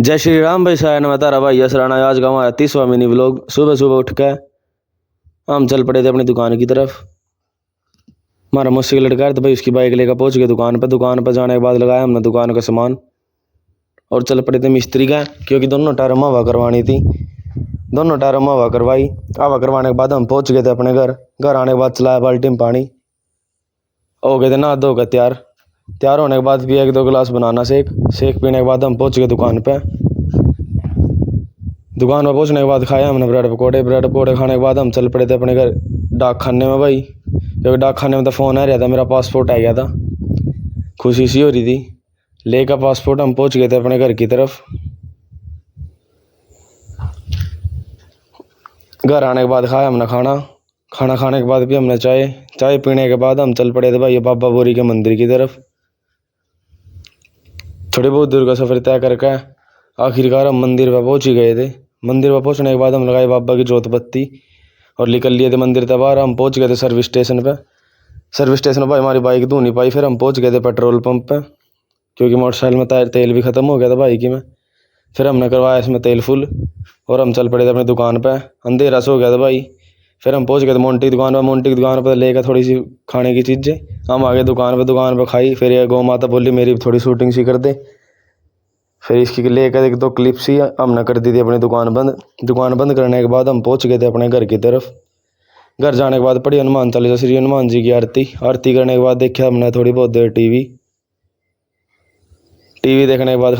जय श्री राम भाई साया मैं तारा भाई असराना। आज का हमारा 30वां मिनी व्लॉग। सुबह सुबह उठ के हम चल पड़े थे अपनी दुकान की तरफ। हमारा मुझसे लड़का है तो भाई उसकी बाइक लेकर पहुंच गए दुकान पर। दुकान पर जाने के बाद लगाया हमने दुकान का सामान और चल पड़े थे मिस्त्री का, क्योंकि दोनों टायरों में हवा करवानी थी। दोनों टायरों में हवा करवाई। हवा करवाने के बाद हम पहुंच गए थे अपने घर। घर आने के बाद चलाया बाल्टी में पानी, हो गए थे नहा धो कर तैयार होने के बाद भी 1-2 गिलास बनाना शेक पीने के बाद हम पहुंच गए दुकान पे। दुकान पर पहुंचने के बाद खाया हमने ब्रेड पकौड़े खाने के बाद हम चल पड़े थे अपने घर डाक खाने में भाई, क्योंकि डाक खाने में तो फ़ोन आ रहा था, मेरा पासपोर्ट आ गया था। खुशी सी हो रही थी। लेकर पासपोर्ट हम पहुंच गए थे अपने घर की तरफ। घर आने के बाद खाया हमने खाना खाने के बाद भी हमने चाय पीने के बाद हम चल पड़े थे भाई बाबा बोरी के मंदिर की तरफ। थोड़ी बहुत दूर का सफ़र तय करके आखिरकार हम मंदिर पर पहुंच ही गए थे। मंदिर पर पहुंचने के बाद हम लगाए बाबा की जोत बत्ती और निकल लिए थे मंदिर से बाहर। हम पहुंच गए थे सर्विस स्टेशन पे। सर्विस स्टेशन पर हमारी बाइक धो नहीं पाई, फिर हम पहुंच गए थे पेट्रोल पंप पे, क्योंकि मोटरसाइकिल में तेल भी ख़त्म हो गया था बाइक में। फिर हमने करवाया इसमें तेल फुल और हम चल पड़े थे अपनी दुकान पे। अंधेरा से हो गया था भाई। फिर हम पहुंच गए थे मोंटी की दुकान पर लेकर थोड़ी सी खाने की चीज़ें। हम आ गए दुकान पर खाई। फिर ये गौ माता बोली मेरी थोड़ी शूटिंग सी कर दे। फिर इसकी लेकर 1-2 क्लिप्स ही हमने कर दी थी अपनी दुकान बंद। दुकान बंद करने के बाद हम पहुंच गए थे अपने घर की तरफ। घर जाने के बाद पढ़ी हनुमान चालीसा, श्री हनुमान जी की आरती करने के बाद देखा हमने थोड़ी बहुत देर टीवी देखने के बाद